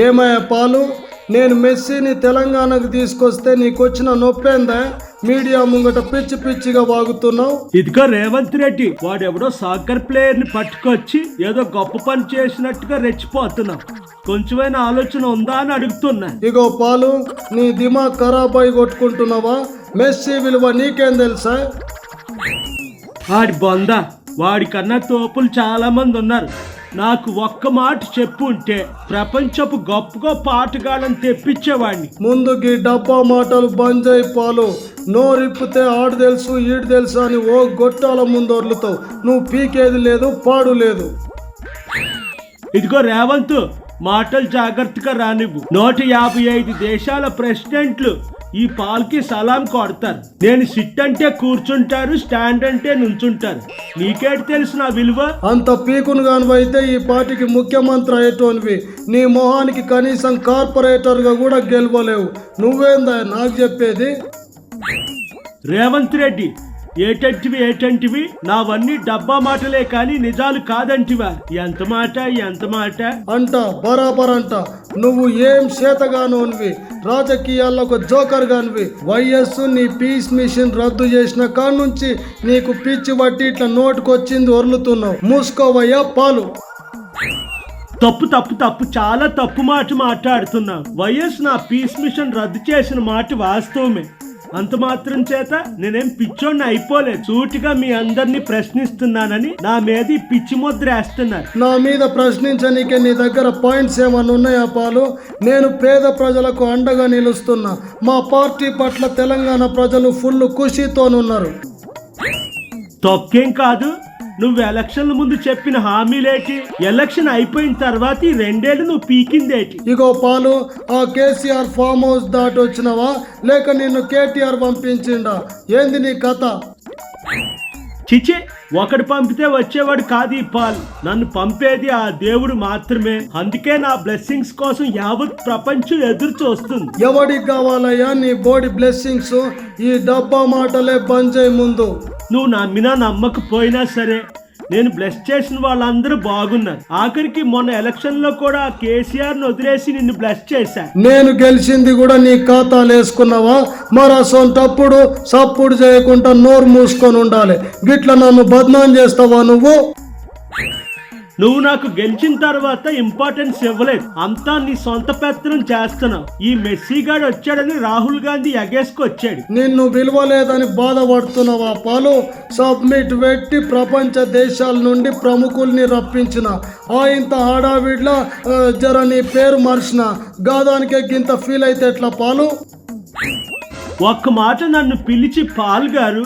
ఏమయ్య పాలు, నేను మెస్సీని తెలంగాణకు తీసుకొస్తే నీకొచ్చిన నొప్పేందా? మీడియా ముంగట పిచ్చి పిచ్చిగా వాగుతున్నావు. ఇదిగో రేవంత్ రెడ్డి, వాడెవడో సాకర్ ప్లేయర్ ని పట్టుకొచ్చి ఏదో గొప్ప పని చేసినట్టుగా రెచ్చిపోతున్నావు. కొంచెమైనా ఆలోచన ఉందా అని అడుగుతున్నా. ఇగో పాలు, నీ దిమాగ్ ఖరాబ్ అయి కొట్టుకుంటున్నావా? మెస్సీ విలువ నీకేం తెలుసా? వాడి బొంద, వాడి కన్నా తోపులు చాలా మంది ఉన్నారు. నాకు ఒక్క మాట చెప్పు ఉంటే ప్రపంచపు గొప్ప గొప్ప ఆటగాళ్ళని తెప్పించేవాడిని. ముందుకి డబ్బా మాటలు బంద్ చేయి పాలు. నోరిప్పితే ఆడు తెలుసు ఈడు తెలుసు అని ఓ గొట్టాల ముందు వదులుతావు. నువ్వు పీకేది లేదు, పాడు లేదు. ఇదిగో రేవంత్, మాటలు జాగ్రత్తగా రానివ్వు. 155 దేశాల ప్రెసిడెంట్లు ఈ పాల్కి సలాం కొడతారు. నేను సిట్ అంటే కూర్చుంటారు, స్టాండ్ అంటే నుంచుంటారు. నీకేటి తెలుసు నా విలువ? అంత పీకును గానివైతే ఈ పార్టీకి ముఖ్యమంత్రి అయ్యేటోనివి. నీ మొహానికి కనీసం కార్పొరేటర్ గా కూడా గెలవలేవు. నువ్వేందా నాకు చెప్పేది? రేవంత్ రెడ్డి, ఏటంటివి నావన్నీ డబ్బా మాటలే కానీ నిజాలు కాదంటివా? ఎంత మాట అంట బరాబర్ అంట. నువ్వు ఏం చేతగానోనివి, రాజకీయాల్లో ఒక జోకర్ గానివి. వైఎస్ నీ పీస్ మిషన్ రద్దు చేసిన కాడ నుంచి నీకు పిచ్చి పట్టి ఇట్లా నోటుకొచ్చింది వరులుతున్నావు. మూసుకోవయ్యా పాలు. తప్పు చాలా తప్పు మాట మాట్లాడుతున్నావు. వైఎస్ నా పీస్ మిషన్ రద్దు చేసిన మాట వాస్తవమే. అంత మాత్రం చేత నేనేం పిచ్చోడిని అయిపోలేదు. సూటిగా మీ అందరినీ ప్రశ్నిస్తున్నానని నా మీద ఈ పిచ్చి ముద్ర వేస్తున్నారు. నా మీద ప్రశ్నించనీకే నీ దగ్గర పాయింట్స్ ఏమన్నా ఉన్నాయా పాలు? నేను పేద ప్రజలకు అండగా నిలుస్తున్నా. మా పార్టీ పట్ల తెలంగాణ ప్రజలు ఫుల్ ఖుషీతోనున్నారు. తొక్కేం కాదు. నువ్వు ఎలక్షన్ల ముందు చెప్పిన హామీలేటి? ఎలక్షన్ అయిపోయిన తర్వాత ఈ 2 ఏళ్ళు నువ్వు పీకిందేటి? ఇగో పాలు, ఆ కేసీఆర్ ఫామ్ హౌస్ దాటి వచ్చినవా లేక నిన్ను కేటీఆర్ పంపించిండా? ఏంది నీ కథ? చిచి, ఒకడు పంపితే వచ్చేవాడు కాదు ఈ పాలు. నన్ను పంపేది ఆ దేవుడు మాత్రమే. అందుకే నా బ్లెస్సింగ్స్ కోసం యావత్ ప్రపంచం ఎదురు చూస్తుంది. ఎవడికి కావాలయ్యా నీ బోడి బ్లెస్సింగ్స్? ఈ డబ్బా మాటలే బంద్ చేయి ముందు. నువ్వు నమ్మినా నమ్మకపోయినా సరే నేను బ్లెస్ చేసిన వాళ్ళందరూ బాగున్నారు. ఆఖరికి మొన్న ఎలక్షన్ లో కూడా కేసీఆర్ ను వదిలేసి నిన్ను బ్లెస్ చేశా. నేను గెలిచింది కూడా నీ ఖాతాలు వేసుకున్నావా? మరి అసొంటప్పుడు సప్పుడు చేయకుండా నోరు మూసుకొని ఉండాలి. గిట్ల నన్ను బద్నాం చేస్తావా నువ్వు? నువ్వు నాకు గెలిచిన తర్వాత ఇంపార్టెన్స్ ఇవ్వలేదు. అంతా నీ సొంత పెత్తనం చేస్తున్నావు. ఈ మెస్సీ గాడు వచ్చాడని రాహుల్ గాంధీ ఎగేసుకొచ్చాడు. నిన్ను విలువలేదని బాధపడుతున్నావా పాలు? సబ్మిట్ పెట్టి ప్రపంచ దేశాల నుండి ప్రముఖుల్ని రప్పించిన ఇంత హడావిడ్లా జర నీ పేరు మర్చిన గాదానికే గింత ఫీల్ అయితే ఎట్లా పాలు? ఒక్క మాట నన్ను పిలిచి పాల్ గారు,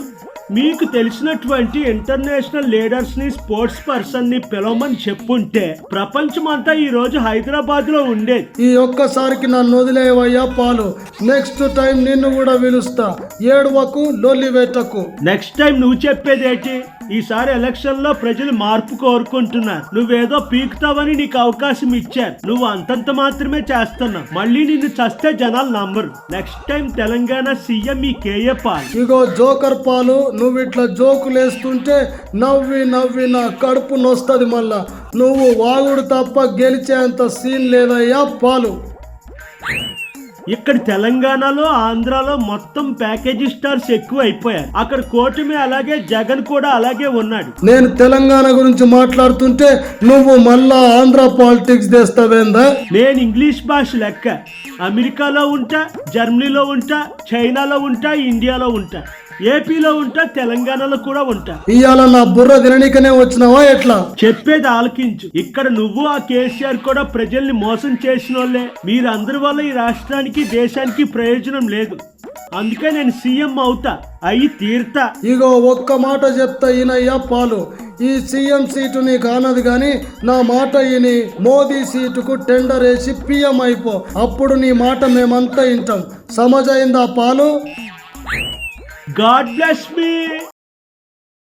మీకు తెలిసినటువంటి ఇంటర్నేషనల్ లీడర్స్ ని, స్పోర్ట్స్ పర్సన్ ని పిలవమని చెప్పుంటే ప్రపంచం అంతా ఈ రోజు హైదరాబాద్ లో ఉండేది. ఈ ఒక్కసారికి నన్ను వదిలేవయ్యా పాలు. నెక్స్ట్ టైం నిన్ను కూడా పిలుస్తా. ఏడువకు, లొల్లి పెట్టకు. నెక్స్ట్ టైం నువ్వు చెప్పేదేంటి? ఈసారి ఎలక్షన్ లో ప్రజలు మార్పు కోరుకుంటున్నారు. నువ్వేదో పీకుతావని నీకు అవకాశం ఇచ్చారు. నువ్వు అంతంత మాత్రమే చేస్తున్నావు. మళ్ళీ నిన్ను చస్తే జనాలు నమ్మరు. నెక్స్ట్ టైం తెలంగాణ సీఎం ఈ కేఏ పాల్. ఇగో జోకర్ పాలు, నువ్వు ఇట్లా జోకులేస్తుంటే నవ్వి నవ్వి నా కడుపు నొస్తది. మళ్ళా నువ్వు వాగుడు తప్ప గెలిచేంత సీన్ లేదయ్యా పాలు. ఇక్కడ తెలంగాణలో, ఆంధ్రాలో మొత్తం ప్యాకేజీ స్టార్స్ ఎక్కువ అయిపోయారు. అక్కడ కూటమి అలాగే, జగన్ కూడా అలాగే ఉన్నాడు. నేను తెలంగాణ గురించి మాట్లాడుతుంటే నువ్వు మళ్ళా ఆంధ్ర పాలిటిక్స్ తెస్తావేందా? నేను ఇంగ్లీష్ భాష లెక్క అమెరికాలో ఉంటా, జర్మనీలో ఉంటా, చైనాలో ఉంటా, ఇండియాలో ఉంటా, ఏపీలో ఉంటా, తెలంగాణలో కూడా ఉంటా. ఇవాళ నా బుర్ర తిననీకనే వచ్చినావా ఎట్లా? చెప్పేది ఆలకించు. ఇక్కడ నువ్వు ఆ కేసీఆర్ కూడా ప్రజల్ని మోసం చేసిన వాళ్ళే. మీరందరి వల్ల ఈ రాష్ట్రానికి, దేశానికి ప్రయోజనం లేదు. అందుకే నేను సీఎం అవుతా, అయి తీరుతా. ఇగో ఒక్క మాట చెప్తా ఈనయ్యా పాలు. ఈ సీఎం సీటు నీకు ఆనది గాని నా మాట ఈని మోదీ సీటుకు టెండర్ వేసి పిఎం అయిపో. అప్పుడు నీ మాట మేమంతా వింటాం. సమజైందా పాలు? God bless me.